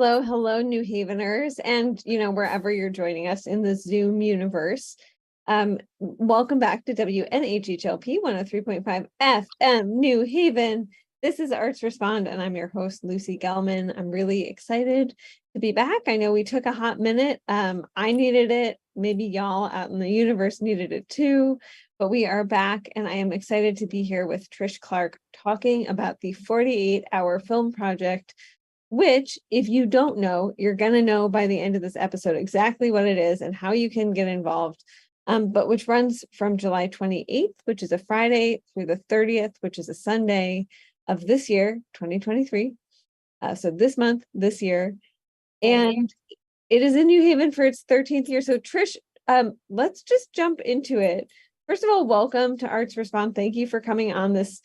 Hello, New Haveners, and wherever you're joining us in the Zoom universe. Welcome back to WNHHLP 103.5 FM New Haven. This is Arts Respond, and I'm your host, Lucy Gellman. I'm really excited to be back. I know we took a hot minute. I needed it. Maybe y'all out in the universe needed it too, but we are back, and I am excited to be here with Trish Clark talking about the 48-hour film project, which, if you don't know, you're going to know by the end of this episode exactly what it is and how you can get involved, but which runs from July 28th, which is a Friday, through the 30th, which is a Sunday of this year, 2023. So this month, this year, and it is in New Haven for its 13th year. So Trish, let's just jump into it. First of all, welcome to Arts Respond. Thank you for coming on this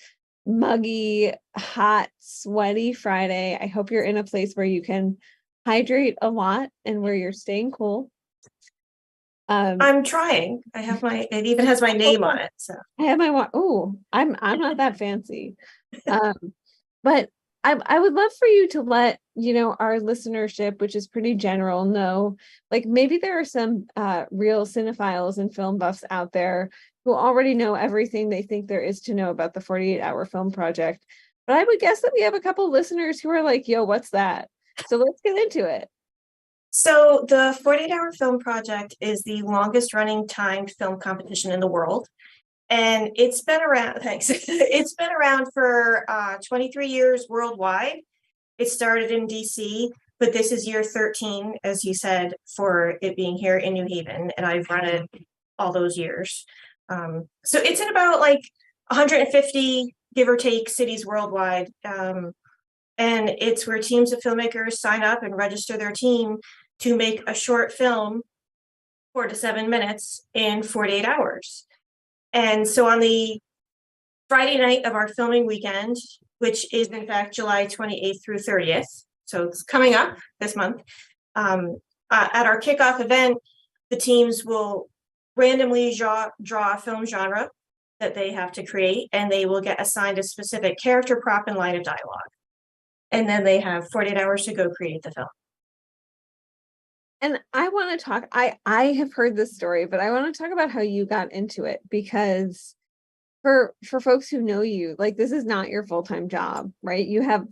muggy, hot, sweaty Friday. I hope you're in a place where you can hydrate a lot and where you're staying cool. I'm trying. It even has my name on it. So I have my I'm not that fancy. But I would love for you to let our listenership, which is pretty general, know, like, maybe there are some real cinephiles and film buffs out there who already know everything they think there is to know about the 48-hour film project. But I would guess that we have a couple listeners who are like, yo, what's that? So let's get into it. So the 48-hour film project is the longest running timed film competition in the world. And it's been around, thanks. It's been around for 23 years worldwide. It started in DC, but this is year 13, as you said, for it being here in New Haven. And I've run it all those years. So it's in about like 150, give or take, cities worldwide. And it's where teams of filmmakers sign up and register their team to make a short film, 4 to 7 minutes in 48 hours. And so on the Friday night of our filming weekend, which is in fact July 28th through 30th, so it's coming up this month, at our kickoff event, the teams will randomly draw a film genre that they have to create, and they will get assigned a specific character, prop, and line of dialogue. And then they have 48 hours to go create the film. And I want to talk, I have heard this story, but I want to talk about how you got into it, because for folks who know you, like, this is not your full-time job, right? You have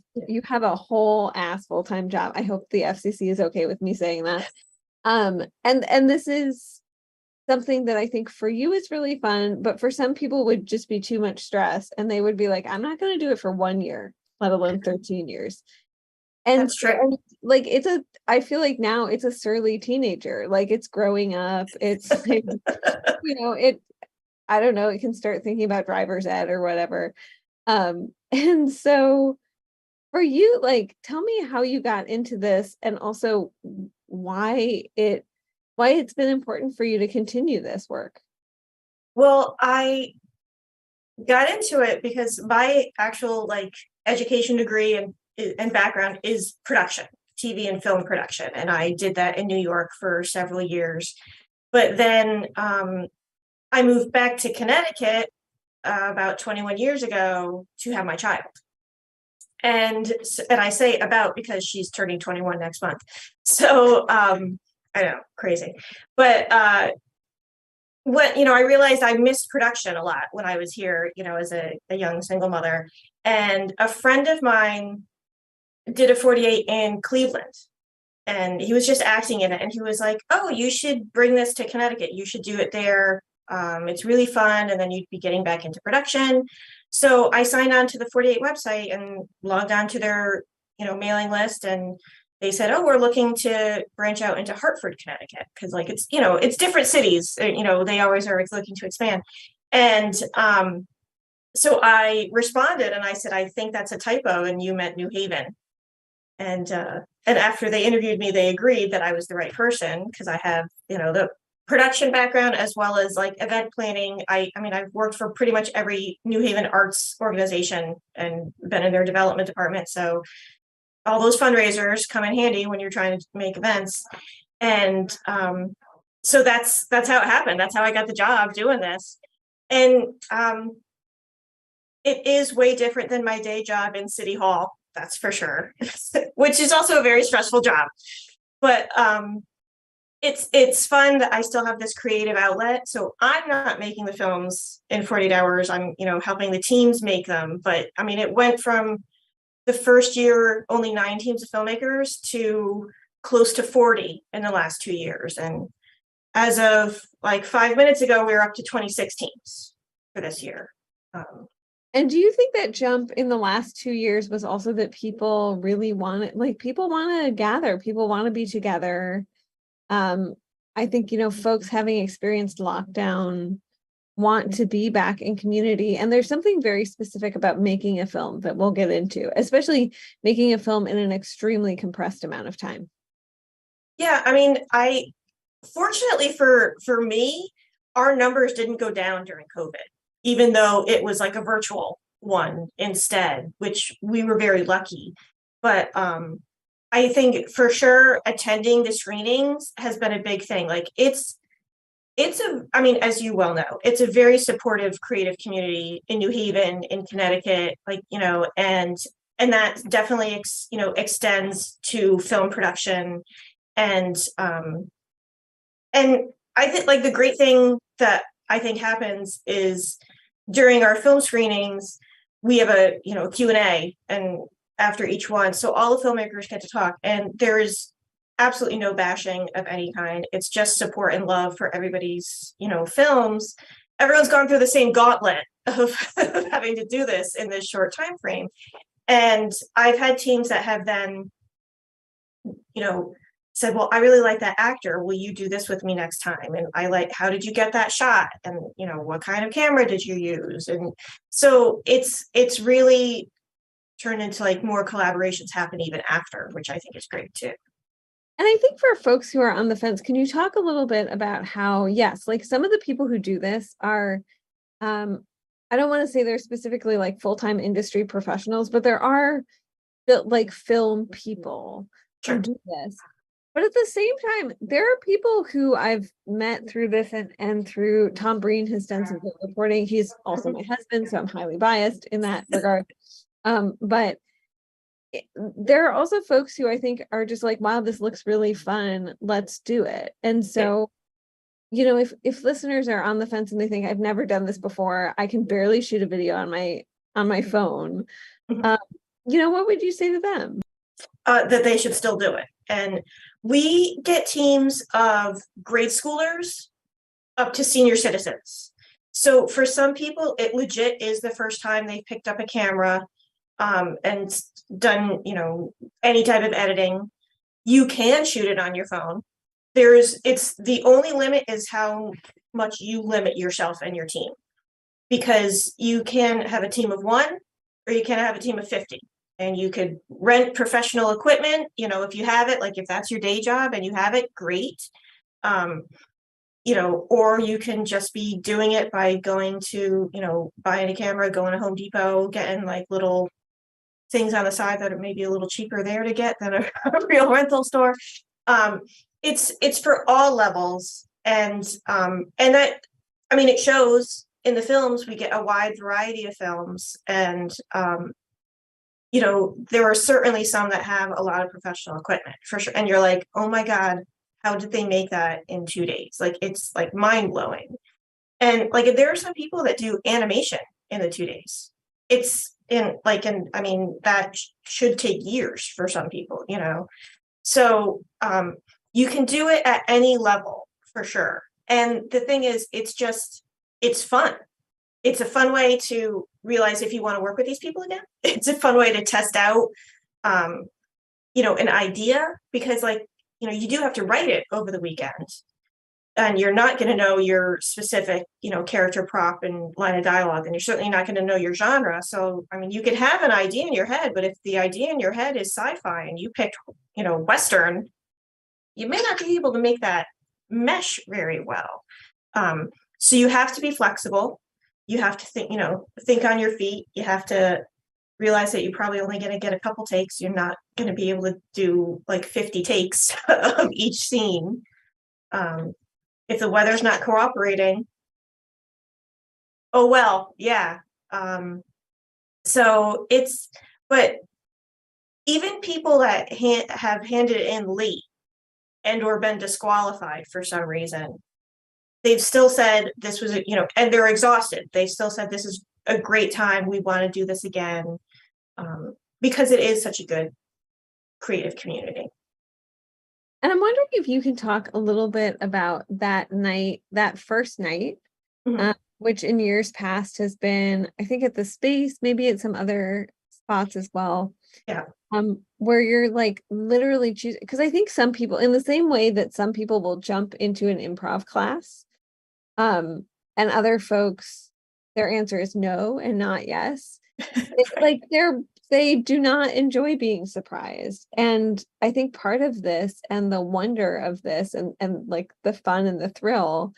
a whole ass full-time job. I hope the FCC is okay with me saying that. And this is something that I think for you is really fun, but for some people would just be too much stress, and they would be like, I'm not going to do it for 1 year, let alone 13 years. And that's true. And like, I feel like now it's a surly teenager, like, it's growing up. It's like, I don't know, it can start thinking about driver's ed or whatever. And so for you, like, tell me how you got into this, and also why it's been important for you to continue this work. Well, I got into it because my actual education degree and background is production, TV and film production. And I did that in New York for several years. But then I moved back to Connecticut about 21 years ago to have my child. And I say about because she's turning 21 next month. So I know, crazy. But I realized I missed production a lot when I was here, as a young single mother. And a friend of mine did a 48 in Cleveland, and he was just acting in it. And he was like, oh, you should bring this to Connecticut. You should do it there. It's really fun. And then you'd be getting back into production. So I signed on to the 48 website and logged on to their, mailing list. And they said, oh, we're looking to branch out into Hartford, Connecticut. Cause it's different cities, they always are looking to expand. And, so I responded and I said, I think that's a typo and you meant New Haven. And after they interviewed me, they agreed that I was the right person, because I have, the production background as well as event planning. I've worked for pretty much every New Haven arts organization and been in their development department. So all those fundraisers come in handy when you're trying to make events. And so that's how it happened. That's how I got the job doing this. And it is way different than my day job in City Hall. that's for sure. Which is also a very stressful job. But it's fun that I still have this creative outlet. So I'm not making the films in 48 hours. I'm, helping the teams make them. But I mean, it went from the first year, only 9 teams of filmmakers to close to 40 in the last 2 years. And as of like 5 minutes ago, we were up to 26 teams for this year. And do you think that jump in the last 2 years was also that people really want it, like people want to gather, people want to be together? I think, folks having experienced lockdown want to be back in community. And there's something very specific about making a film that we'll get into, especially making a film in an extremely compressed amount of time. Yeah, I mean, fortunately for me, our numbers didn't go down during COVID, even though it was like a virtual one instead, which we were very lucky. But I think for sure attending the screenings has been a big thing. Like I mean, as you well know, it's a very supportive creative community in New Haven, in Connecticut, like, and that definitely extends to film production. And I think like the great thing that I think happens is during our film screenings, we have a Q&A and after each one, so all the filmmakers get to talk, and there is absolutely no bashing of any kind. It's just support and love for everybody's films. Everyone's gone through the same gauntlet of having to do this in this short time frame. And I've had teams that have then said, well, I really like that actor, will you do this with me next time? And I like, how did you get that shot? And what kind of camera did you use? And so it's really turned into like more collaborations happen even after, which I think is great too. And I think for folks who are on the fence, can you talk a little bit about how, yes, like some of the people who do this are, I don't want to say they're specifically like full-time industry professionals, but there are like film people who do this. But at the same time, there are people who I've met through this and through Tom Breen has done some good reporting. He's also my husband, so I'm highly biased in that regard. But there are also folks who I think are just like, wow, this looks really fun. Let's do it. And so, if listeners are on the fence and they think I've never done this before, I can barely shoot a video on my phone. What would you say to them? That they should still do it. And we get teams of grade schoolers up to senior citizens. So for some people, it legit is the first time they've picked up a camera and done, any type of editing. You can shoot it on your phone. It's the only limit is how much you limit yourself and your team, because you can have a team of 1 or you can have a team of 50. And you could rent professional equipment, if you have it, like if that's your day job and you have it, great. Or you can just be doing it by going to, buying a camera, going to Home Depot, getting like little things on the side that are maybe a little cheaper there to get than a real rental store. It's for all levels. And that, I mean, it shows in the films. We get a wide variety of films, and there are certainly some that have a lot of professional equipment for sure. And you're like, oh my God, how did they make that in 2 days? Like, it's like mind blowing. And like, there are some people that do animation in the 2 days. I mean, that should take years for some people, So you can do it at any level for sure. And the thing is, it's fun. It's a fun way to realize if you want to work with these people again. It's a fun way to test out, an idea, because you do have to write it over the weekend, and you're not going to know your specific, character prop and line of dialogue, and you're certainly not going to know your genre. So, I mean, you could have an idea in your head, but if the idea in your head is sci-fi and you picked, Western, you may not be able to make that mesh very well. So you have to be flexible. You have to think on your feet. You have to realize that you're probably only going to get a couple takes. You're not going to be able to do like 50 takes of each scene. If the weather's not cooperating, oh well, yeah. But even people that have handed it in late and or been disqualified for some reason, they've still said this was, and they're exhausted. They still said this is a great time. We want to do this again, because it is such a good creative community. And I'm wondering if you can talk a little bit about that night, that first night, which in years past has been, I think, at the Space, maybe at some other spots as well. Yeah. Where you're like literally choosing, because I think some people, in the same way that some people will jump into an improv class, and other folks, their answer is no and not yes. Like they do not enjoy being surprised. And I think part of this and the wonder of this and like the fun and the thrill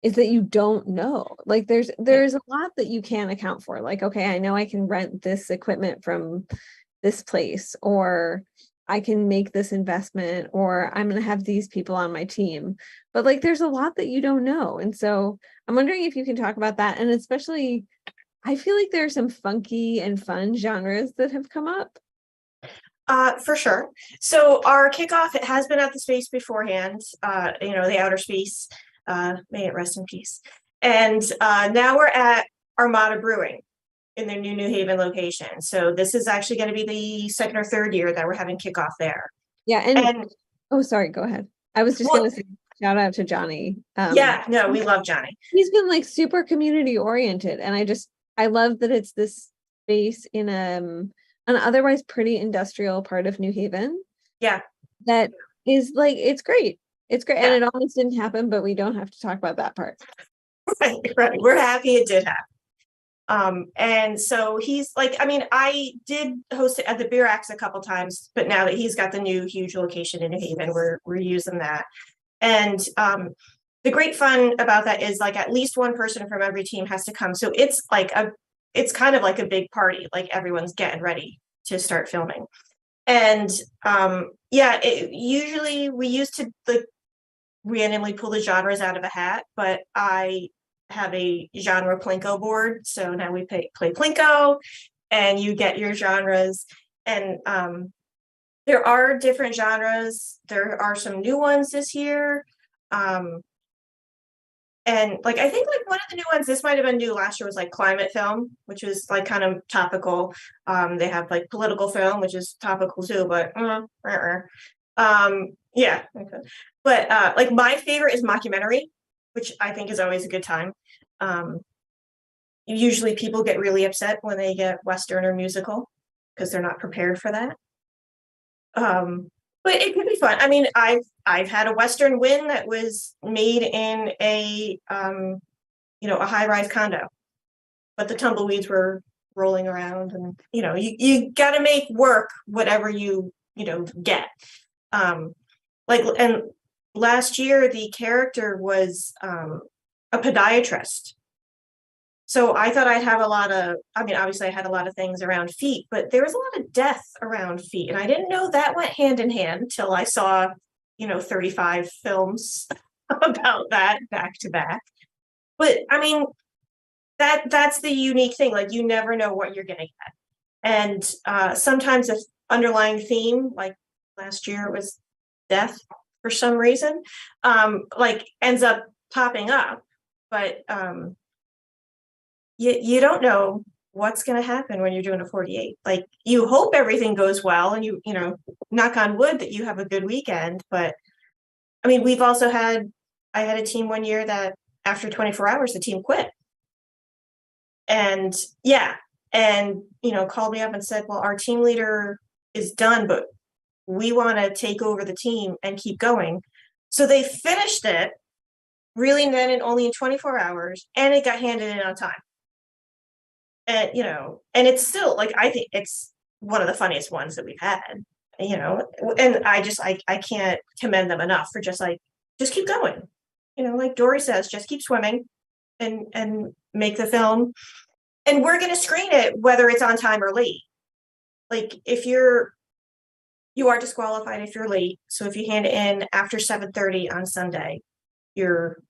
is that you don't know. Like there's a lot that you can't account for. Like, okay, I know I can rent this equipment from this place, or I can make this investment, or I'm going to have these people on my team. But like there's a lot that you don't know. And so I'm wondering if you can talk about that. And especially, I feel like there are some funky and fun genres that have come up. For sure. So our kickoff, it has been at the Space beforehand, the outer space, may it rest in peace. And now we're at Armada Brewing in their New Haven location. So this is actually going to be the second or third year that we're having kickoff there. Yeah. And oh, sorry, go ahead. I was just going to say shout out to Johnny. Yeah, no, we love Johnny. He's been like super community oriented. And I love that it's this space in an otherwise pretty industrial part of New Haven. Yeah. That is like, it's great. It's great. Yeah. And it almost didn't happen, but we don't have to talk about that part. Right. We're happy it did happen. And so he's like, I mean, I did host it at the Beer Axe a couple times, but now that he's got the new huge location in New Haven, we're using that. And the great fun about that is like at least one person from every team has to come. So it's kind of like a big party, like everyone's getting ready to start filming. And usually we used to like randomly pull the genres out of a hat, but I have a genre Plinko board. So now we play Plinko and you get your genres. And there are different genres. There are some new ones this year. And like, I think like one of the new ones, this might've been new last year, was like climate film, which was like kind of topical. They have like political film, which is topical too, but yeah. But like my favorite is mockumentary, which I think is always a good time. Usually people get really upset when they get Western or musical because they're not prepared for that. But it could be fun. I mean, I've had a Western win that was made in a high-rise condo, but the tumbleweeds were rolling around, and you got to make work whatever you get. And last year the character was a podiatrist. So I thought I'd have obviously I had a lot of things around feet, but there was a lot of death around feet. And I didn't know that went hand in hand till I saw, 35 films about that back to back. But I mean, that's the unique thing. Like you never know what you're going to get. And sometimes the underlying theme, like last year it was death for some reason, ends up popping up. But you don't know what's going to happen when you're doing a 48. Like you hope everything goes well and you knock on wood that you have a good weekend. But I mean, I had a team one year that after 24 hours, the team quit. And called me up and said, well, our team leader is done, but we want to take over the team and keep going. So they finished it really then and only in 24 hours, and it got handed in on time. And and it's still like, I think it's one of the funniest ones that we've had, and I can't commend them enough for just keep going, like Dory says, just keep swimming and make the film, and we're going to screen it whether it's on time or late. Like if you are disqualified if you're late. So if you hand it in after 7:30 on Sunday, you're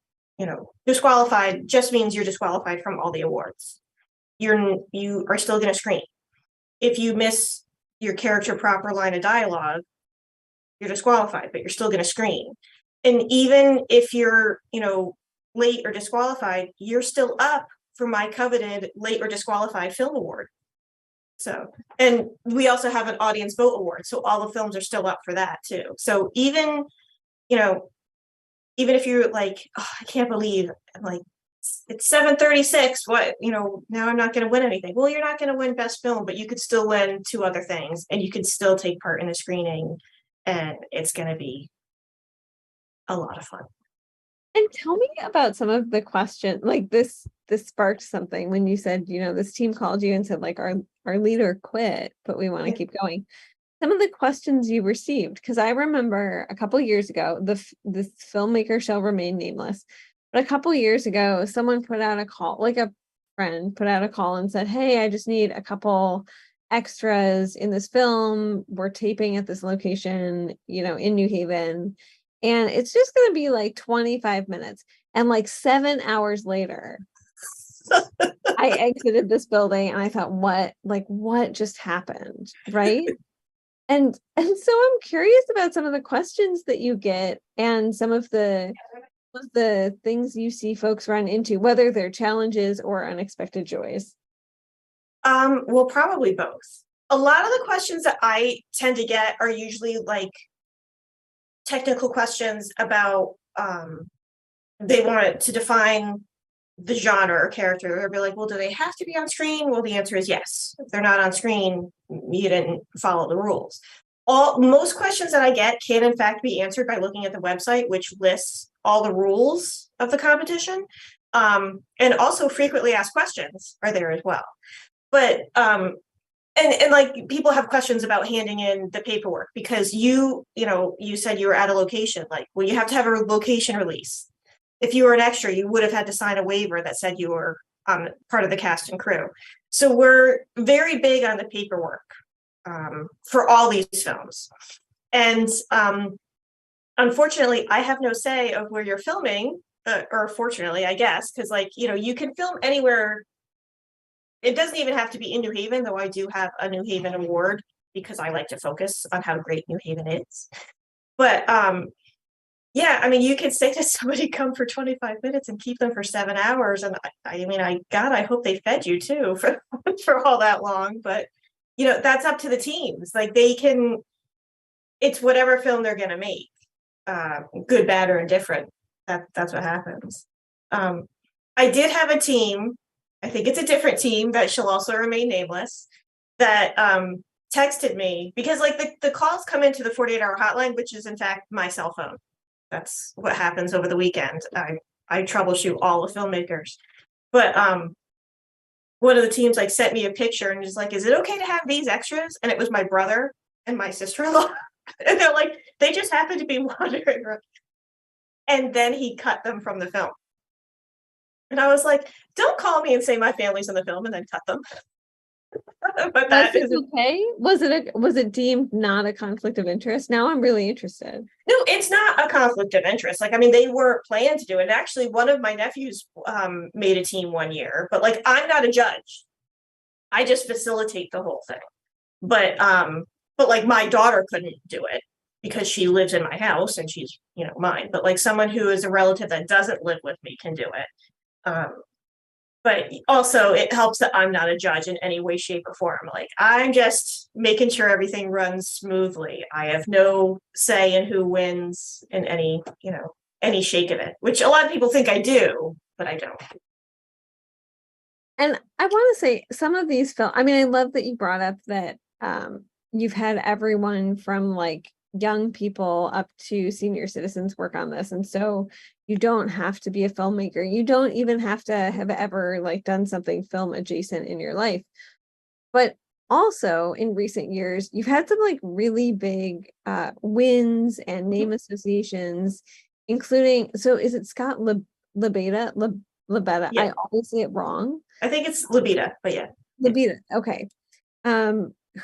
disqualified. Just means you're disqualified from all the awards. You are still going to screen. If you miss your character proper line of dialogue, you're disqualified, but you're still going to screen. And even if you're, late or disqualified, you're still up for my coveted late or disqualified film award. So, and we also have an audience vote award. So all the films are still up for that too. So even if you're like, oh, I can't believe like it's 7:36, what, now I'm not going to win anything. Well, you're not going to win best film, but you could still win 2 other things, and you could still take part in the screening, and it's going to be a lot of fun. And tell me about some of the questions, like this sparked something when you said, this team called you and said like our leader quit, but we want to keep going. Some of the questions you received, because I remember a couple years ago, this filmmaker shall remain nameless, but a couple years ago, someone put out a call, like a friend put out a call and said, hey, I just need a couple extras in this film. We're taping at this location, in New Haven. And it's just going to be like 25 minutes. And like 7 hours later, I exited this building and I thought, what just happened? Right. And so I'm curious about some of the questions that you get and some of the things you see folks run into, whether they're challenges or unexpected joys. Well, probably both. A lot of the questions that I tend to get are usually like technical questions about they want to define the genre or character. They'll be like, well, do they have to be on screen? Well, the answer is yes. If they're not on screen, you didn't follow the rules. Most questions that I get can in fact be answered by looking at the website, which lists all the rules of the competition. And also frequently asked questions are there as well. But and like people have questions about handing in the paperwork because you said you were at a location, like, well, you have to have a location release. If you were an extra, you would have had to sign a waiver that said you were part of the cast and crew. So we're very big on the paperwork for all these films. And unfortunately, I have no say of where you're filming, or fortunately, I guess, because you can film anywhere. It doesn't even have to be in New Haven, though I do have a New Haven award because I like to focus on how great New Haven is. But yeah, I mean, you can say to somebody, come for 25 minutes and keep them for 7 hours. And I hope they fed you too for all that long. But, that's up to the teams. Like it's whatever film they're going to make, good, bad, or indifferent. That's what happens. I did have a team, I think it's a different team that shall also remain nameless, that texted me because the calls come into the 48-hour hotline, which is in fact my cell phone. That's what happens over the weekend. I troubleshoot all the filmmakers. But one of the teams sent me a picture and was like, is it okay to have these extras? And it was my brother and my sister-in-law. And they're like, they just happen to be wandering around. And then he cut them from the film. And I was like, don't call me and say my family's in the film and then cut them. But that is okay. Was it deemed not a conflict of interest? Now I'm really interested. No, it's not a conflict of interest. They weren't planned to do it. Actually, one of my nephews made a team one year, but I'm not a judge. I just facilitate the whole thing. But my daughter couldn't do it because she lives in my house and she's mine. But someone who is a relative that doesn't live with me can do it. But also it helps that I'm not a judge in any way, shape, or form. I'm just making sure everything runs smoothly. I have no say in who wins in any shake of it, which a lot of people think I do, but I don't. And I want to say some of these films, I love that you brought up that you've had everyone from young people up to senior citizens work on this. And so you don't have to be a filmmaker. You don't even have to have ever done something film adjacent in your life. But also in recent years, you've had some really big wins and name associations, including, so is it Scott Lebeda? Lebeda. Yeah. I always say it wrong. I think it's Lebeda, but yeah. Lebeda. Okay.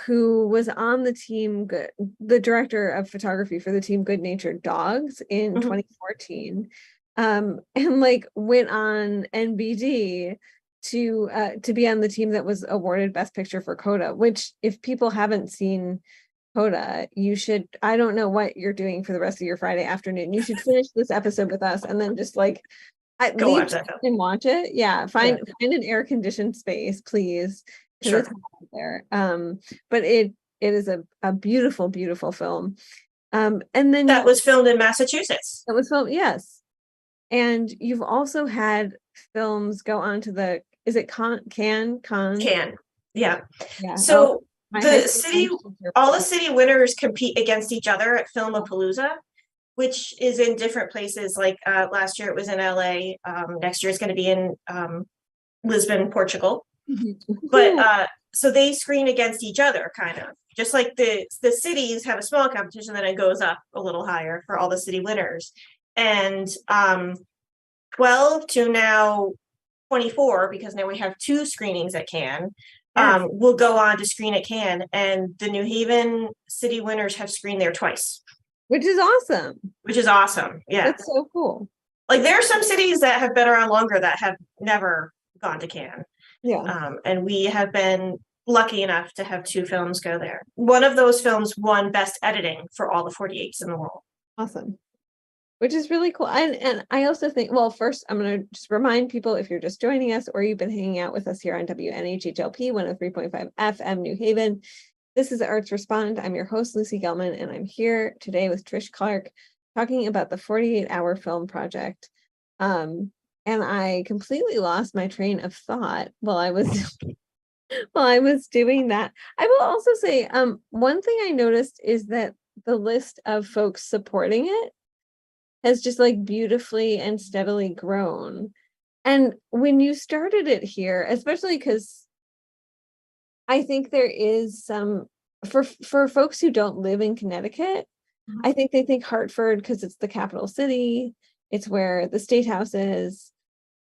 Who was on the team, the director of photography for the team Good Natured Dogs in 2014, and went on NBD to be on the team that was awarded Best Picture for Coda, which if people haven't seen Coda, you should, I don't know what you're doing for the rest of your Friday afternoon. You should finish this episode with us and then just like Go leave watch that film. and watch it. Yeah, find an air-conditioned space, please, because Sure. it's hot out there. But it is a beautiful, beautiful film. And then That was filmed in Massachusetts. that was filmed, yes. And you've also had films go on to the, is it Cannes? Yeah. Yeah. So My the high school city, science teacher- all the city winners compete against each other at Filmapalooza, which is in different places. Like last year it was in LA. Next year it's going to be in Lisbon, Portugal. But so they screen against each other, kind of just like the cities have a small competition, then it goes up a little higher for all the city winners. And 12 to now 24, because now we have 2 screenings at Cannes. Yes. Will go on to screen at Cannes, and the New Haven city winners have screened there twice, Which is awesome. which is awesome. Yeah, That's so cool. like there are some cities that have been around longer that have never gone to Cannes. Yeah. And we have been lucky enough to have 2 films go there. One of those films won Best Editing for all the 48s in the world. Awesome. Which is really cool. And I also think, well, first, I'm going to just remind people, if you're just joining us or you've been hanging out with us here on WNHHLP 103.5 FM New Haven, this is Arts Respond. I'm your host, Lucy Gellman, and I'm here today with Trish Clark talking about the 48-hour film project. And I completely lost my train of thought while I was doing that. I will also say, one thing I noticed is that the list of folks supporting it has just like beautifully and steadily grown. And when you started it here, especially because I think there is some for folks who don't live in Connecticut, I think they think Hartford because it's the capital city, it's where the State House is.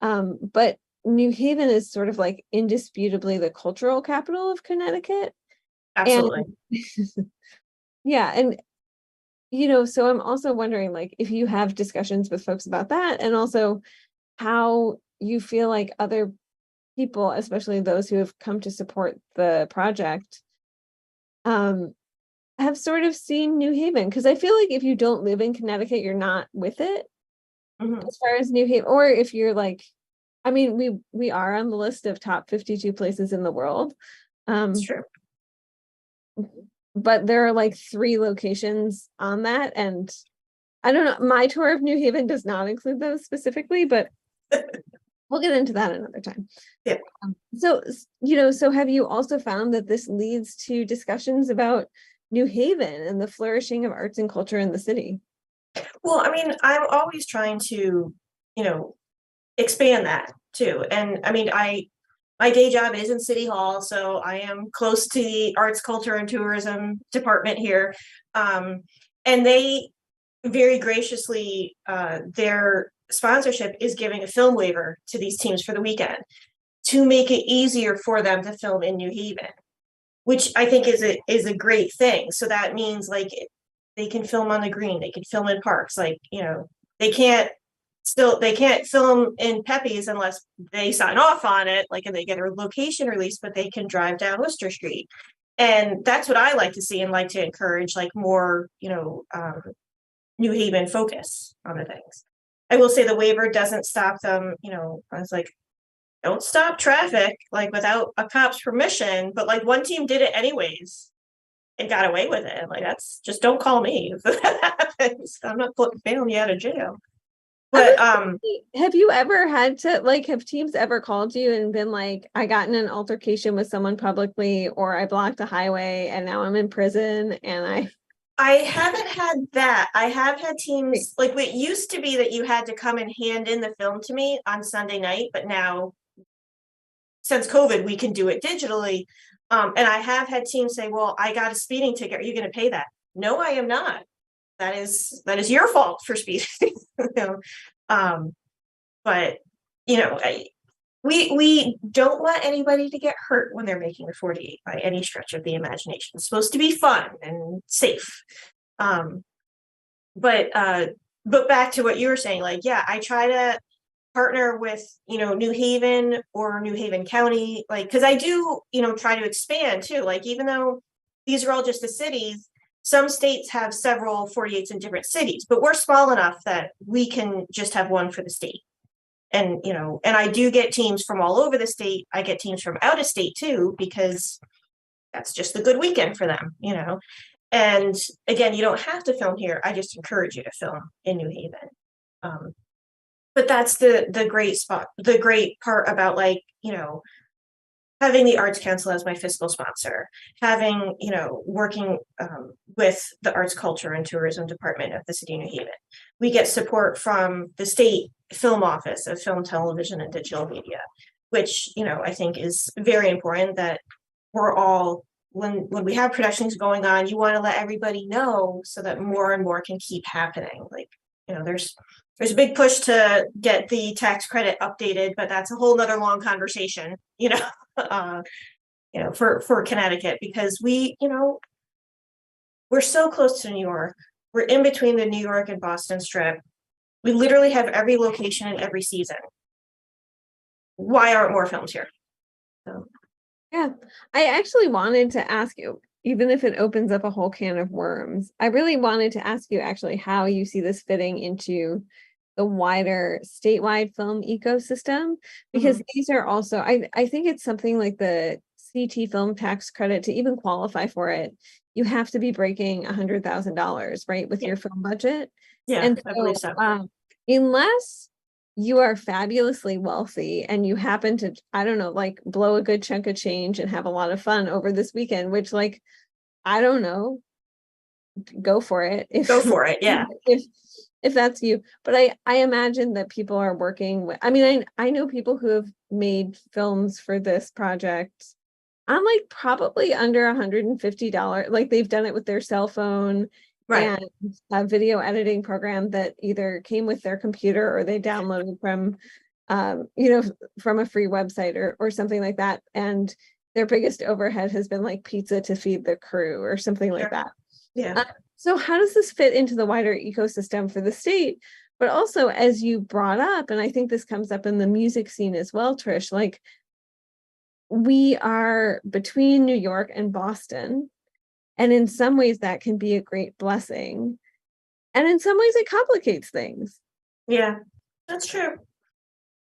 But New Haven is sort of like indisputably the cultural capital of Connecticut. Absolutely. And yeah, and so I'm also wondering, like, if you have discussions with folks about that, and also how you feel like other people, especially those who have come to support the project, have sort of seen New Haven. Because I feel like if you don't live in Connecticut, you're not with it. As far as New Haven, or if you're like, I mean, we are on the list of top 52 places in the world. It's true. But there are like 3 locations on that, and I don't know, my tour of New Haven does not include those specifically, but we'll get into that another time. Yeah. So have you also found that this leads to discussions about New Haven and the flourishing of arts and culture in the city? Well, I mean, I'm always trying to, expand that too. And I mean, my day job is in City Hall, so I am close to the arts, culture, and tourism department here. And they very graciously, their sponsorship is giving a film waiver to these teams for the weekend to make it easier for them to film in New Haven, which I think is a great thing. So that means like they can film on the green, they can film in parks, like, they can't film in Pepe's unless they sign off on it, like, and they get a location release, but they can drive down Worcester Street. And that's what I like to see and like to encourage, like more, New Haven focus on the things. I will say the waiver doesn't stop them, I was like, don't stop traffic, like without a cop's permission, but like one team did it anyways and got away with it. Like, that's just, don't call me if that happens. I'm not bailing you out of jail. But have you ever had to, like, have teams ever called you and been like, I got in an altercation with someone publicly, or I blocked a highway and now I'm in prison? And I haven't had that. I have had teams, like, it used to be that you had to come and hand in the film to me on Sunday night, but now since COVID, we can do it digitally. And I have had teams say, well, I got a speeding ticket. Are you going to pay that? No, I am not. That is your fault for speeding. But we don't want anybody to get hurt when they're making a 48 by any stretch of the imagination. It's supposed to be fun and safe. But back to what you were saying, like, yeah, I try to partner with, New Haven or New Haven County, like, because I do, try to expand too. Like, even though these are all just the cities, some states have several 48s in different cities, but we're small enough that we can just have one for the state. And, and I do get teams from all over the state. I get teams from out of state too, because that's just a good weekend for them, And again, you don't have to film here. I just encourage you to film in New Haven. But that's the great part about, like, having the Arts Council as my fiscal sponsor, having, working with the Arts, Culture, and Tourism Department of the City of New Haven. We get support from the state film office of film, television, and digital media, which, I think is very important, that we're all, when we have productions going on, you want to let everybody know so that more and more can keep happening. Like, there's a big push to get the tax credit updated, but that's a whole nother long conversation, for Connecticut, because we're so close to New York. We're in between the New York and Boston strip. We literally have every location in every season. Why aren't more films here? So. Yeah, I actually wanted to ask you, even if it opens up a whole can of worms, I really wanted to ask you actually how you see this fitting into the wider statewide film ecosystem, because these are also, I think it's something like the CT film tax credit. To even qualify for it, you have to be breaking $100,000, right, with your film budget. Yeah, and I believe so. Unless you are fabulously wealthy and you happen to, I don't know, like blow a good chunk of change and have a lot of fun over this weekend, which, like, I don't know, go for it. Go for it. Yeah. If that's you. But I imagine that people are working with, I mean, I know people who have made films for this project on, like, probably under $150. Like, they've done it with their cell phone. Right. And a video editing program that either came with their computer or they downloaded from, from a free website or something like that. And their biggest overhead has been like pizza to feed the crew or something like that. Yeah. So how does this fit into the wider ecosystem for the state? But also, as you brought up, and I think this comes up in the music scene as well, Trish, like, we are between New York and Boston. And in some ways that can be a great blessing. And in some ways it complicates things. Yeah, that's true.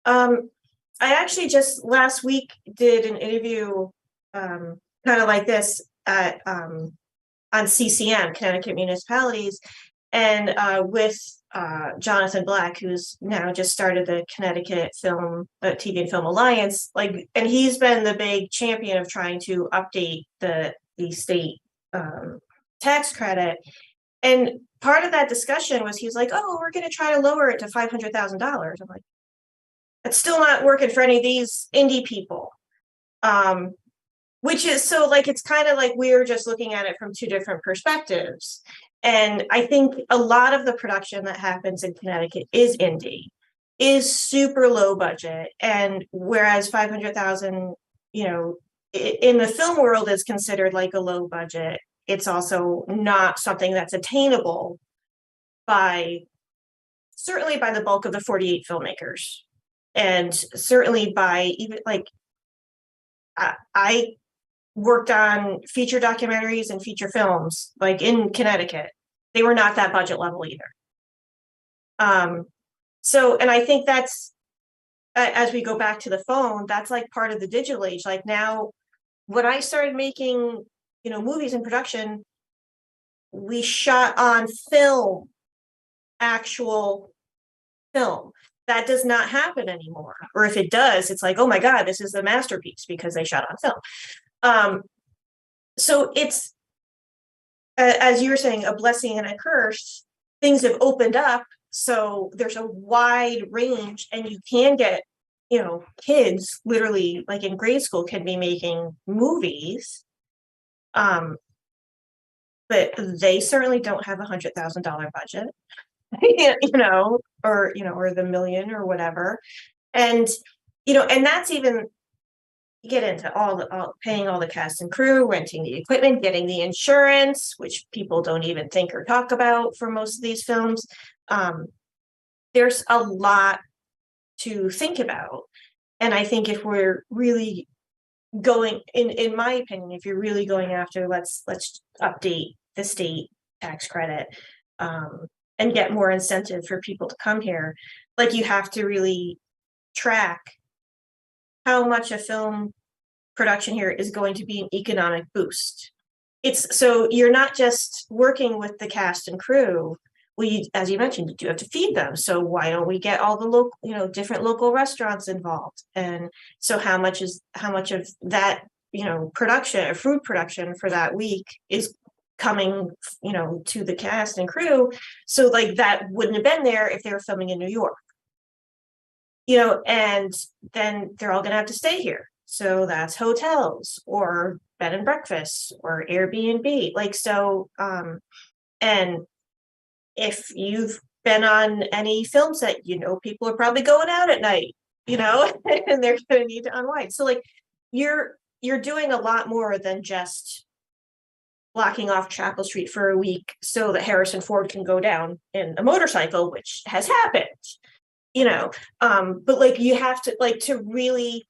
I actually just last week did an interview kind of like this at on CCM, Connecticut Municipalities, and with Jonathan Black, who's now just started the Connecticut TV and Film Alliance, like, and he's been the big champion of trying to update the state tax credit. And part of that discussion was, he's like, oh, we're going to try to lower it to $500,000. I'm like, it's still not working for any of these indie people. Which is, so, like, it's kind of like we're just looking at it from two different perspectives. And I think a lot of the production that happens in Connecticut is indie, is super low budget. And whereas 500,000, in the film world is considered like a low budget, it's also not something that's attainable certainly by the bulk of the 48 filmmakers. And certainly by even, like, I worked on feature documentaries and feature films, like, in Connecticut. They were not that budget level either. So, and I think that's, as we go back to the phone, that's like part of the digital age. Like, now, when I started making, movies in production, we shot on film, actual film. That does not happen anymore. Or if it does, it's like, oh my God, this is a masterpiece because they shot on film. So it's, as you were saying, a blessing and a curse. Things have opened up, so there's a wide range, and you can get, kids literally, like, in grade school, can be making movies. But they certainly don't have $100,000 budget, or the million or whatever. And, and that's even, you get into all paying all the cast and crew, renting the equipment, getting the insurance, which people don't even think or talk about for most of these films. There's a lot to think about. And I think if we're really going, in my opinion, if you're really going after, let's update the state tax credit, and get more incentive for people to come here, like you have to really track how much a film production here is going to be an economic boost. It's so you're not just working with the cast and crew. We, as you mentioned, you do have to feed them. So why don't we get all the local, different local restaurants involved? And so how much of that, production or food production for that week is coming, to the cast and crew? So like that wouldn't have been there if they were filming in New York. And then they're all gonna have to stay here. So that's hotels or bed and breakfast or Airbnb. Like so, and if you've been on any film set, people are probably going out at night, and they're gonna need to unwind. So like you're doing a lot more than just blocking off Chapel Street for a week so that Harrison Ford can go down in a motorcycle, which has happened. But like you have to like to really,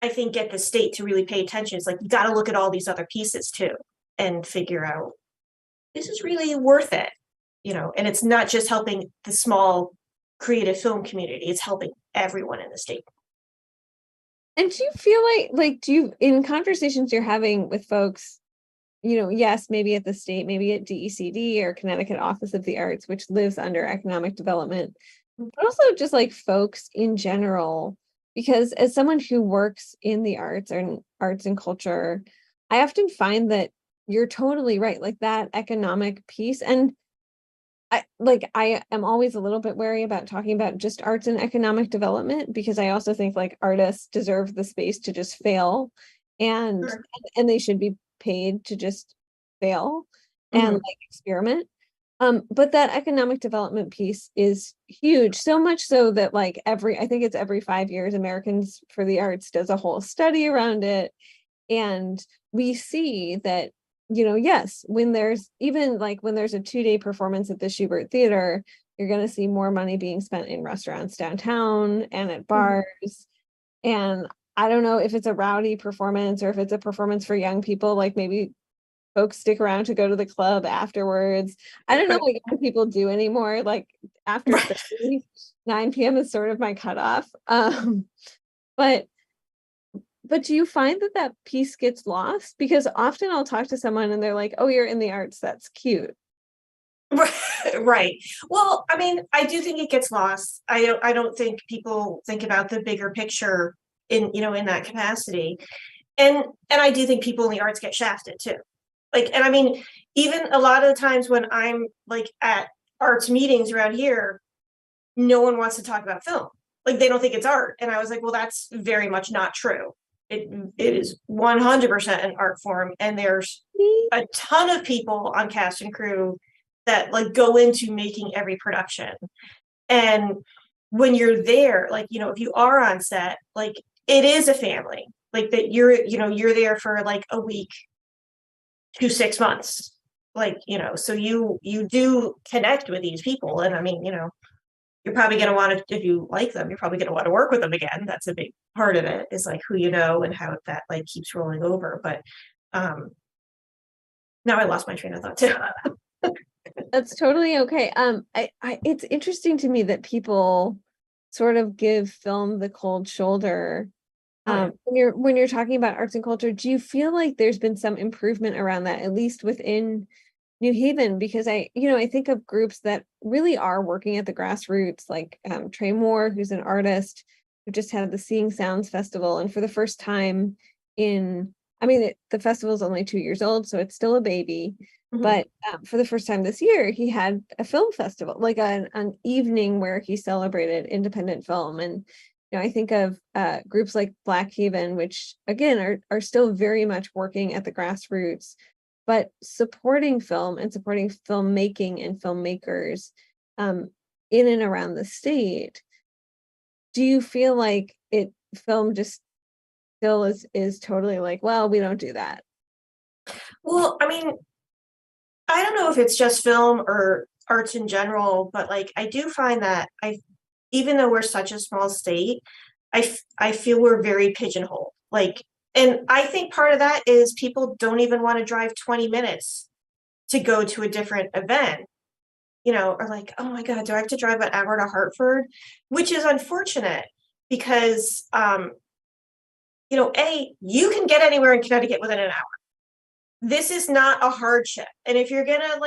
I think, get the state to really pay attention. It's like you got to look at all these other pieces too and figure out this is really worth it, and it's not just helping the small creative film community, it's helping everyone in the state. And do you feel like do you, in conversations you're having with folks, yes, maybe at the state, maybe at DECD or Connecticut Office of the Arts, which lives under economic development, but also just like folks in general, because as someone who works in the arts or arts and culture, I often find that you're totally right, like that economic piece. And I am always a little bit wary about talking about just arts and economic development, because I also think like artists deserve the space to just fail, and Sure. and they should be paid to just fail and like experiment. But that economic development piece is huge, so much so that like I think it's every 5 years, Americans for the Arts does a whole study around it. And we see that, yes, when there's a 2-day performance at the Schubert Theater, you're going to see more money being spent in restaurants downtown and at bars. And I don't know if it's a rowdy performance or if it's a performance for young people, like maybe folks stick around to go to the club afterwards. I don't know what young people do anymore. Like after 9 p.m. is sort of my cutoff. But do you find that piece gets lost? Because often I'll talk to someone and they're like, "Oh, you're in the arts. That's cute." Right. Well, I mean, I do think it gets lost. I don't think people think about the bigger picture in that capacity. And I do think people in the arts get shafted too. Like, and I mean, even a lot of the times when I'm like at arts meetings around here, no one wants to talk about film. Like they don't think it's art. And I was like, well, that's very much not true. It is 100% an art form. And there's a ton of people on cast and crew that like go into making every production. And when you're there, like, if you are on set, like it is a family, like that you're there for like a week to 6 months. Like, so you do connect with these people. And I mean, you're probably going to want to, if you like them, you're probably going to want to work with them again. That's a big part of it, is like who and how that like keeps rolling over. But now I lost my train of thought too. That's totally okay. It's interesting to me that people sort of give film the cold shoulder. When you're talking about arts and culture, do you feel like there's been some improvement around that, at least within New Haven? Because I think of groups that really are working at the grassroots, like Trey Moore, who's an artist who just had the Seeing Sounds Festival. And for the first time the festival is only 2 years old, so it's still a baby. But for the first time this year, he had a film festival, like an evening where he celebrated independent film. And I think of groups like Black Haven, which again are still very much working at the grassroots, but supporting film and supporting filmmaking and filmmakers in and around the state. Do you feel like film just still is totally like, well, we don't do that? Well, I mean, I don't know if it's just film or arts in general, but like I do find that even though we're such a small state, I feel we're very pigeonholed. Like, and I think part of that is people don't even want to drive 20 minutes to go to a different event, or like, oh my God, do I have to drive an hour to Hartford? Which is unfortunate because, you can get anywhere in Connecticut within an hour. This is not a hardship. And if you're gonna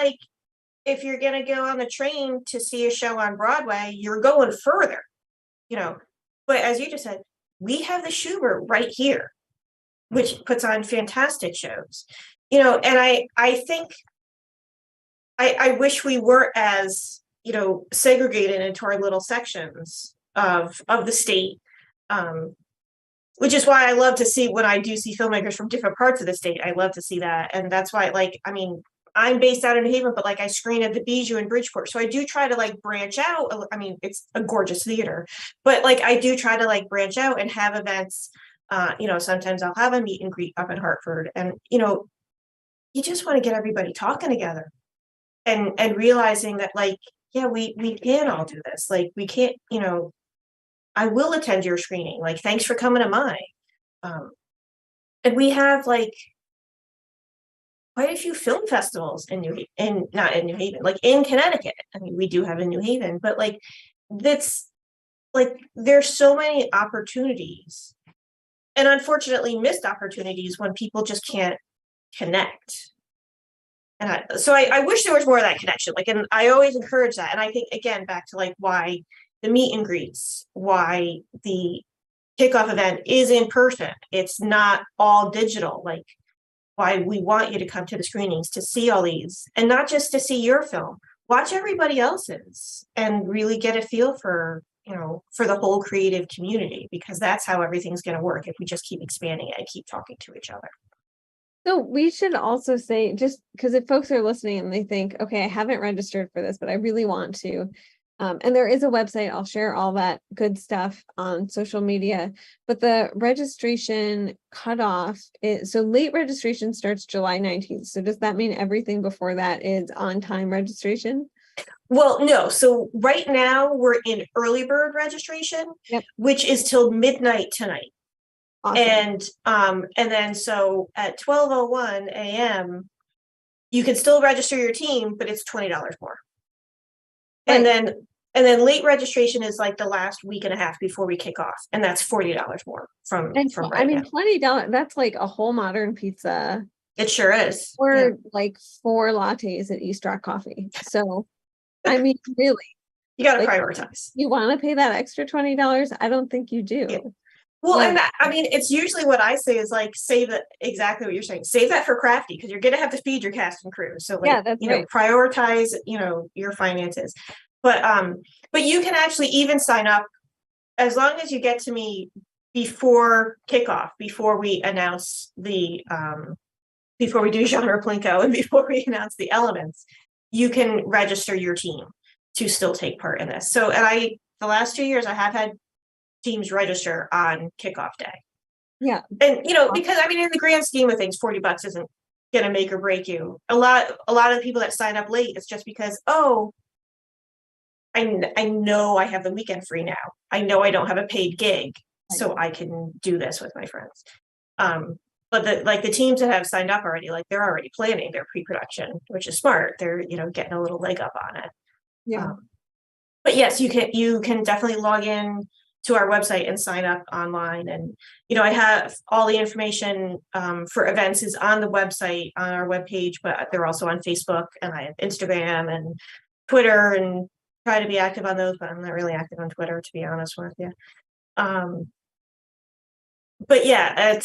go on the train to see a show on Broadway, you're going further, But as you just said, we have the Schubert right here, which puts on fantastic shows, and I think I wish we weren't as, segregated into our little sections of the state. Which is why I love to see when I do see filmmakers from different parts of the state. I love to see that. And that's why, I'm based out in New Haven, but I screen at the Bijou in Bridgeport. So I do try to branch out. I mean, it's a gorgeous theater, but I do try to branch out and have events. Sometimes I'll have a meet and greet up in Hartford, and you just want to get everybody talking together and realizing that yeah, we can all do this. We can't, I will attend your screening. Thanks for coming to mine. And we have quite a few film festivals in not in New Haven, in Connecticut. I mean, we do have in New Haven, but that's there's so many opportunities, and unfortunately missed opportunities when people just can't connect. And I wish there was more of that connection. And I always encourage that. And I think, again, back to why the meet and greets, why the kickoff event is in person. It's not all digital. Why we want you to come to the screenings to see all these, and not just to see your film, watch everybody else's and really get a feel for the whole creative community, because that's how everything's going to work if we just keep expanding it and keep talking to each other. So we should also say, just because if folks are listening and they think, okay, I haven't registered for this, but I really want to, and there is a website, I'll share all that good stuff on social media, but the registration cutoff so late registration starts July 19th. So does that mean everything before that is on time registration? Well, no. So right now we're in early bird registration, yep, which is till midnight tonight. Awesome. And then so at 12:01 a.m. you can still register your team, but it's $20 more. Right. And then late registration is the last week and a half before we kick off, and that's $40 more from right I mean, now. $20, that's a whole modern pizza. It sure is. Or 4 lattes at East Rock Coffee. So I mean, really, you got to prioritize. You want to pay that extra $20? I don't think you do. Yeah. Well, and that, I mean, it's usually what I say is save it, exactly what you're saying. Save that for crafty, because you're going to have to feed your cast and crew. So yeah, that's right. Prioritize, your finances. But you can actually even sign up as long as you get to me before kickoff, before we announce the before we do genre plinko and before we announce the elements. You can register your team to still take part in this. So, and the last 2 years I have had teams register on kickoff day. Yeah. And because I mean, in the grand scheme of things, $40 isn't gonna make or break you. A lot of the people that sign up late, it's just because, I know I have the weekend free now. I know I don't have a paid gig, so I can do this with my friends. But the teams that have signed up already, they're already planning their pre-production, which is smart. They're getting a little leg up on it. Yeah. But yes, you can definitely log in to our website and sign up online. And I have all the information for events is on the website on our webpage, but they're also on Facebook, and I have Instagram and Twitter, and try to be active on those, but I'm not really active on Twitter, to be honest with you. But yeah,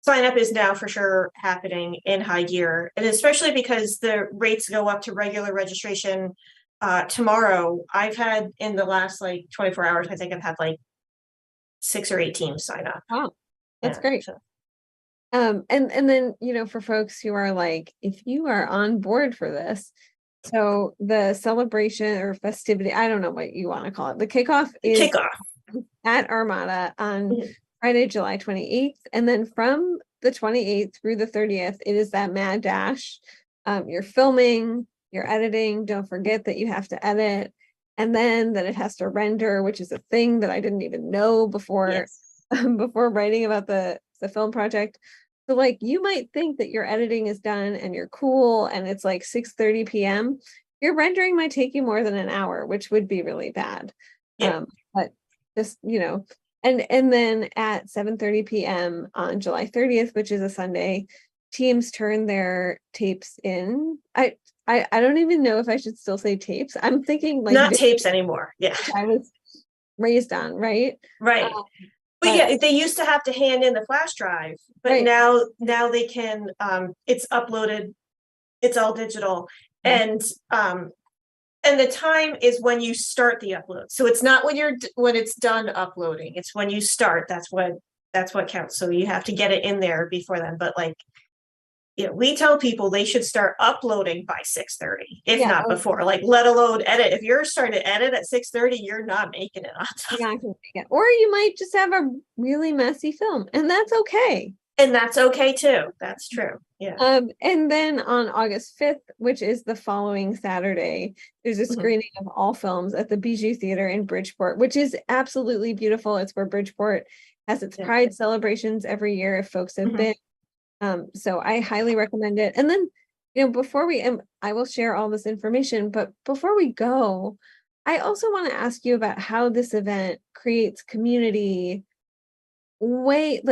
sign up is now for sure happening in high gear, and especially because the rates go up to regular registration tomorrow. I've had in the last 24 hours, I think I've had 6 or 8 teams sign up. Wow, that's great. So. And then for folks who are if you are on board for this, so the celebration or festivity, I don't know what you want to call it. The kickoff is at Armada on Friday, July 28th. And then from the 28th through the 30th, it is that mad dash. You're filming, you're editing. Don't forget that you have to edit. and then that it has to render, which is a thing that I didn't even know before before writing about the film project. So like you might think that your editing is done and you're cool and it's like 6:30 p.m. Your rendering might take you more than an hour, which would be really bad. Yeah. But just, and then at 7:30 p.m. on July 30th, which is a Sunday, teams turn their tapes in. I don't even know if I should still say tapes. I'm thinking like Not tapes anymore. Yeah. I was raised on, right? Right. But yeah, they used to have to hand in the flash drive, but Right. now they can, it's uploaded, it's all digital. And the time is when you start the upload. So it's not when it's done uploading. It's when you start. That's what counts. So you have to get it in there before then. But like, we tell people they should start uploading by 6:30, if not before, like let alone edit. If you're starting to edit at 6:30, you're not making it on time. You're not gonna make it. Or you might just have a really messy film, and that's okay. And that's okay too. That's true. Yeah. And then on August 5th, which is the following Saturday, there's a screening of all films at the Bijou Theater in Bridgeport, which is absolutely beautiful. It's where Bridgeport has its Pride celebrations every year, if folks have been. So I highly recommend it. And then, before I will share all this information, but before we go, I also want to ask you about how this event creates community way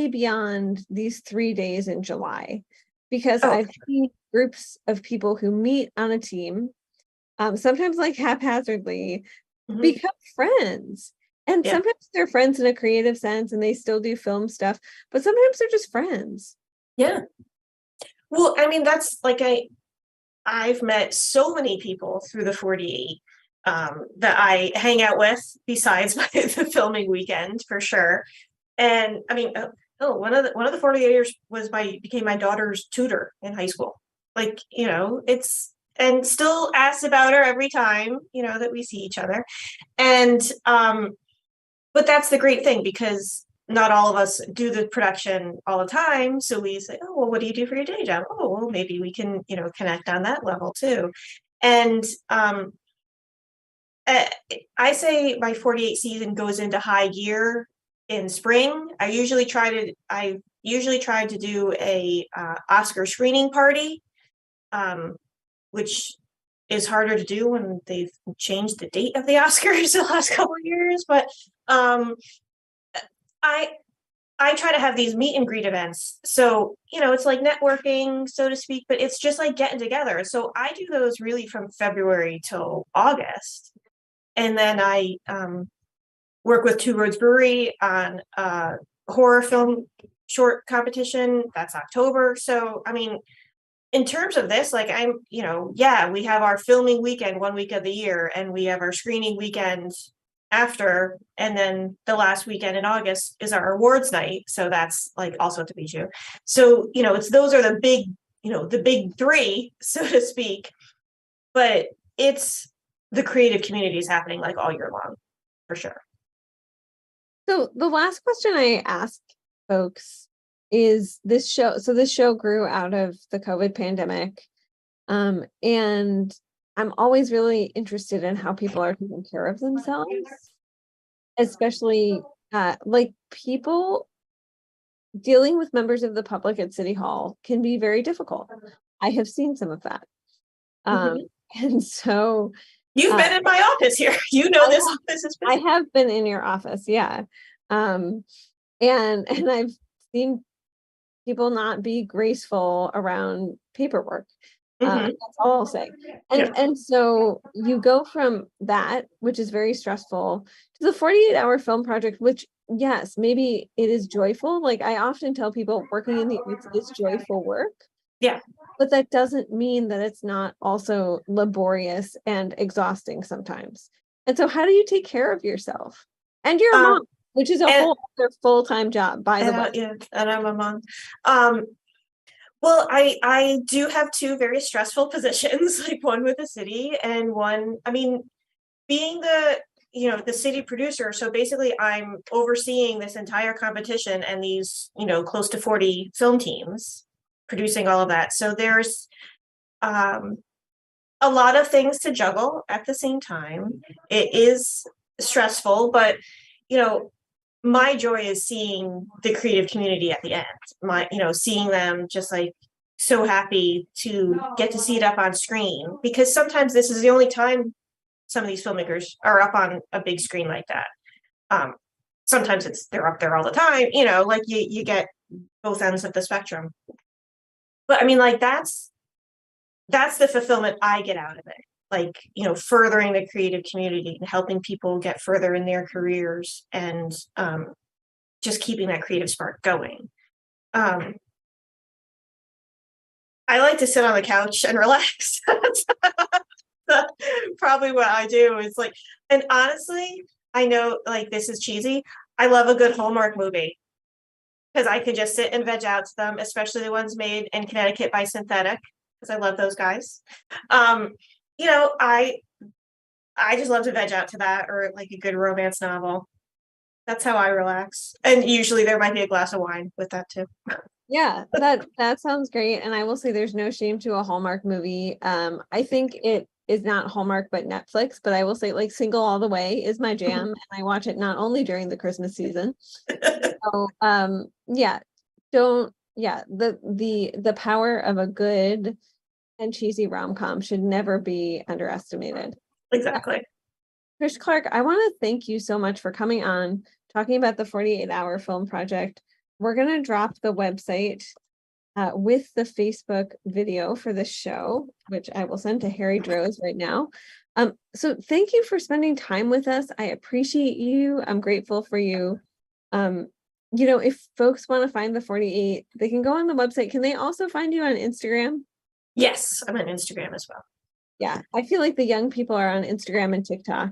beyond these 3 days in July, because I've seen groups of people who meet on a team, sometimes like haphazardly, become friends. And sometimes they're friends in a creative sense and they still do film stuff, but sometimes they're just friends. Yeah. Well, I mean, that's like I've met so many people through the 48 that I hang out with besides the filming weekend for sure. And I mean, one of the 48ers became my daughter's tutor in high school. Like, and still asks about her every time, that we see each other. And but that's the great thing, because not all of us do the production all the time. So we say, oh, well, what do you do for your day job? Oh, well, maybe we can, connect on that level too. And I say my 48 season goes into high gear in spring. I usually try to do a Oscar screening party, which is harder to do when they've changed the date of the Oscars the last couple of years. But I try to have these meet and greet events. So, it's like networking, so to speak, but it's just like getting together. So I do those really from February till August. And then I work with Two Roads Brewery on a horror film short competition. That's October. So, I mean, in terms of this, like we have our filming weekend 1 week of the year, and we have our screening weekend after, and then the last weekend in August is our awards night. So that's like also at the Bijou. So, those are the big three, so to speak, but it's the creative community is happening like all year long, for sure. So the last question I ask folks is this show grew out of the COVID pandemic. And I'm always really interested in how people are taking care of themselves, especially like people dealing with members of the public at City Hall can be very difficult. I have seen some of that. And so you've been in my office here. This office is I have been in your office, yeah. And I've seen people not be graceful around paperwork. That's all I'll say. And so you go from that, which is very stressful, to the 48-hour film project, which, yes, maybe it is joyful. Like I often tell people, working in the arts is joyful work. Yeah. But that doesn't mean that it's not also laborious and exhausting sometimes. And so how do you take care of yourself? And your mom, which is a whole other full-time job, by the way. Yeah, and I'm a mom. Well, I do have two very stressful positions, like one with the city and one, I mean, being the city producer. So basically I'm overseeing this entire competition and these, close to 40 film teams producing all of that. So there's a a lot of things to juggle at the same time. It is stressful, but you know, my joy is seeing the creative community at the end. Seeing them just like so happy to get to see it up on screen, because sometimes this is the only time some of these filmmakers are up on a big screen like that. Sometimes they're up there all the time, like you get both ends of the spectrum. But I mean, like that's the fulfillment I get out of it. Like, furthering the creative community and helping people get further in their careers, and just keeping that creative spark going. I like to sit on the couch and relax. That's probably what I do. Is like, and honestly, I know like this is cheesy. I love a good Hallmark movie because I could just sit and veg out to them, especially the ones made in Connecticut by Synthetic, because I love those guys. You know, I just love to veg out to that, or like a good romance novel. That's how I relax. And usually there might be a glass of wine with that too. Yeah, that sounds great. And I will say there's no shame to a Hallmark movie. I think it is not Hallmark but Netflix, but I will say like Single All the Way is my jam, and I watch it not only during the Christmas season. So yeah, the power of a good and cheesy rom-com should never be underestimated. Exactly. Trish Clark, I want to thank you so much for coming on, talking about the 48-hour film project. We're going to drop the website with the Facebook video for the show, which I will send to Harry Droz right now. So thank you for spending time with us. I appreciate you. I'm grateful for you. If folks want to find the 48, they can go on the website. Can they also find you on Instagram? Yes, I'm on Instagram as well. Yeah, I feel like the young people are on Instagram and TikTok.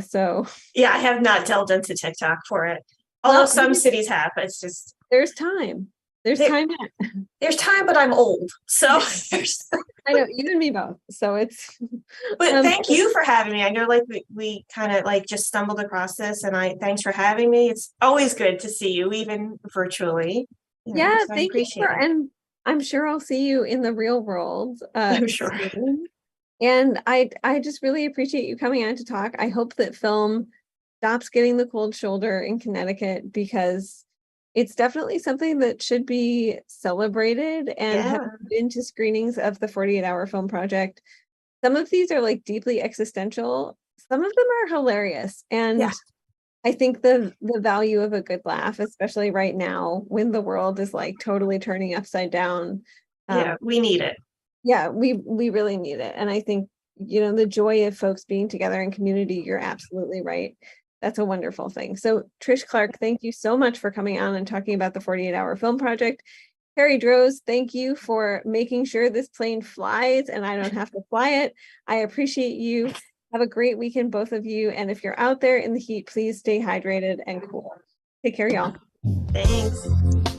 So yeah, I have not delved into TikTok for it. Although some cities have, but it's just there's time. There's time. There's time, but I'm old. So I know, you and me both. So it's but thank you for having me. I know like we kind of like just stumbled across this, and thanks for having me. It's always good to see you, even virtually. Yeah, so thank you and I'm sure I'll see you in the real world. I'm sure. Soon. And I just really appreciate you coming on to talk. I hope that film stops getting the cold shoulder in Connecticut, because it's definitely something that should be celebrated and have been to screenings of the 48-hour film project. Some of these are like deeply existential. Some of them are hilarious. And I think the value of a good laugh, especially right now when the world is like totally turning upside down. We need it. Yeah, we really need it. And I think, the joy of folks being together in community, you're absolutely right. That's a wonderful thing. So Trish Clark, thank you so much for coming on and talking about the 48-hour film project. Harry Droz, thank you for making sure this plane flies and I don't have to fly it. I appreciate you. Have a great weekend, both of you. And if you're out there in the heat, please stay hydrated and cool. Take care, y'all. Thanks.